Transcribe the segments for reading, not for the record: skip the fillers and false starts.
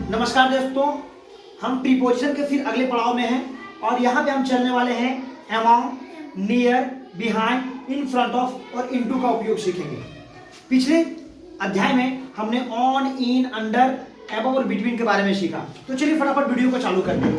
नमस्कार दोस्तों, हम प्रीपोजिशन के फिर अगले पड़ाव में हैं और यहाँ पे हम चलने वाले हैं among, near, behind, in front of और इनटू का उपयोग सीखेंगे। पिछले अध्याय में हमने ऑन, इन, अंडर, अबव और बिटवीन के बारे में सीखा। तो चलिए फटाफट वीडियो को चालू करते हैं।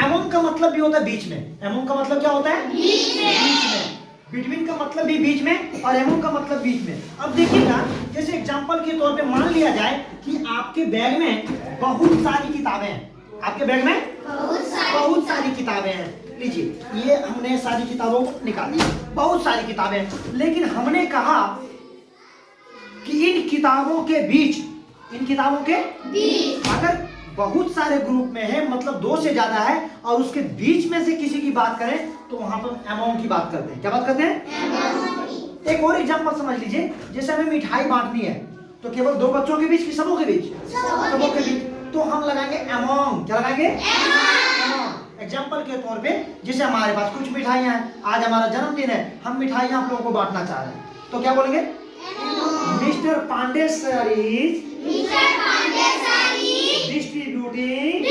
अमॉन्ग का मतलब भी होता है बीच में। अमॉन्ग का मतलब क्या होता है? बीच में। बिटवीन का मतलब भी बीच में और अमॉन्ग का मतलब बीच में। अब देखिएगा, जैसे एग्जांपल के तौर पे मान लिया जाए कि आपके बैग में बहुत सारी किताबें हैं। आपके बैग में बहुत सारी किताबें हैं। लीजिए, ये हमने सारी किताबों को निकाल दिया, बहुत सारी किताबें हैं। लेकिन हमने कहा कि इन किताबों के बीच अगर बहुत सारे ग्रुप में है, मतलब दो से ज्यादा है, और उसके बीच में से किसी की बात करें तो वहां पर अमॉन्ग की बात करते हैं। क्या बात करते हैं? एक और एग्जांपल समझ लीजिए, जैसे हमें मिठाई बांटनी है तो केवल दो बच्चों के बीच कि सबों के बीच? सबों के बीच। तो हम लगाएंगे अमॉन्ग। क्या लगाएंगे? अमॉन्ग। एग्जांपल के तौर पे, जैसे हमारे पास कुछ मिठाइयां हैं, आज हमारा जन्मदिन है, हम मिठाइयां आप लोगों को बांटना चाह रहे हैं, तो क्या बोलेंगे? Mister Pandey sir is distributing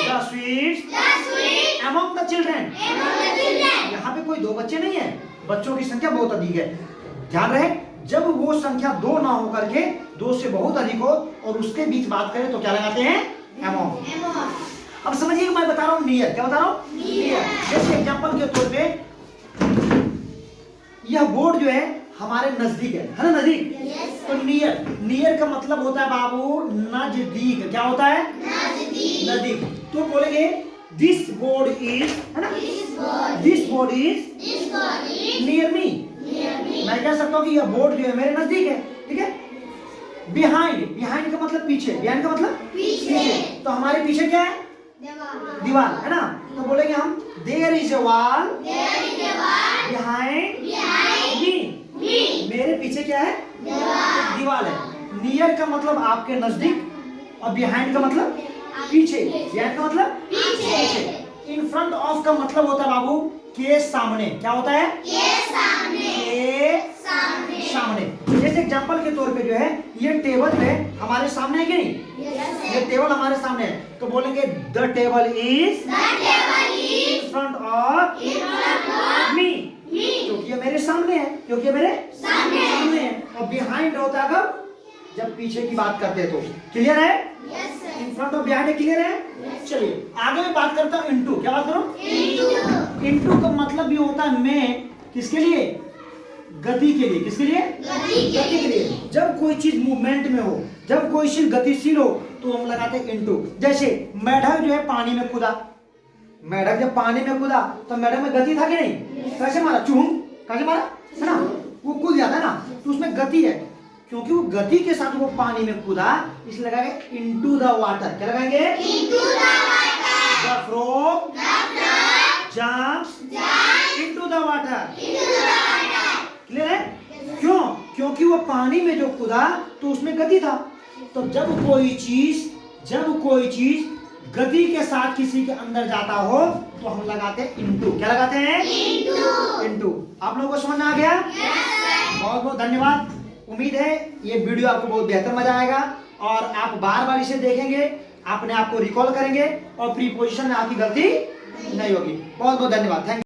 the sweets among the children। यहाँ पे कोई दो बच्चे नहीं है, बच्चों की संख्या बहुत अधिक है। ध्यान रहे, जब वो संख्या दो ना हो करके दो से बहुत अधिक हो और उसके बीच बात करें तो क्या लगाते हैं? among। अब समझिए, मैं बता रहा हूँ नियर। क्या बता रहा हूँ? नियर। जैसे एग्जांपल के तौर पे, यह बोर्ड जो है हमारे नजदीक है ना? नजदीक। तो नियर का मतलब होता है बाबू नजदीक। क्या होता है? नजदीक। तो बोलेंगे दिस बोर्ड इज, है ना? This board is near me. मैं कह सकता हूँ कि यह बोर्ड जो है मेरे नजदीक है। ठीक है। बिहाइंड का मतलब पीछे। बिहाइंड का मतलब पीछे। तो हमारे पीछे क्या है? दीवार, है ना? तो बोलेंगे हम there is a wall behind me. मेरे पीछे क्या है? दीवार है। नियर का मतलब आपके नजदीक और बिहाइंड का मतलब पीछे। बिहाइंड का मतलब पीछे। इन फ्रंट ऑफ का मतलब होता है बाबू के सामने। क्या होता है? के सामने। जैसे एग्जांपल के तौर पे जो है, ये टेबल है हमारे सामने है कि नहीं? ये टेबल हमारे सामने है, तो बोलेंगे the table is in front of me. क्योंकि ये मेरे सामने है, क्योंकि मेरे सामने है। और बिहाइंड होता है कब? जब पीछे की बात करते हैं। तो क्लियर है? इन फ्रंट और बिहाइंड क्लियर है? चलिए आगे मैं बात करता हूँ इनटू। क्या बात करूँ? इनटू का मतलब भी होता है में। किसके लिए? गति के लिए। किसके लिए? गति के लिए। जब कोई चीज मूवमेंट में हो, जब कोई चीज गतिशील हो, तो हम लगाते हैं इनटू। जैसे मेढक जो है पानी में कूदा, मेढक जब पानी में कूदा तो मेढक में गति था कि नहीं? कैसे मारा? चूम। कैसे मारा? है ना? वो कूद जाता है ना, तो उसमें गति है। क्योंकि वो गति के साथ वो पानी में कूदा, इसलिए लगाएंगे इनटू द वाटर। क्या लगाएंगे? Into the water. The frog jumps into the water. Clear है? क्यों? क्योंकि वो पानी में जो कूदा तो उसमें गति था। तो जब कोई चीज गति के साथ किसी के अंदर जाता हो तो हम लगाते हैं इनटू। क्या लगाते हैं? इनटू। आप लोगों को समझ आ गया? बहुत बहुत धन्यवाद। उम्मीद है ये वीडियो आपको बहुत बेहतर मजा आएगा और आप बार बार इसे देखेंगे, अपने आप को रिकॉल करेंगे और प्रीपोजिशन में आपकी गलती नहीं होगी। बहुत बहुत धन्यवाद। Thank you.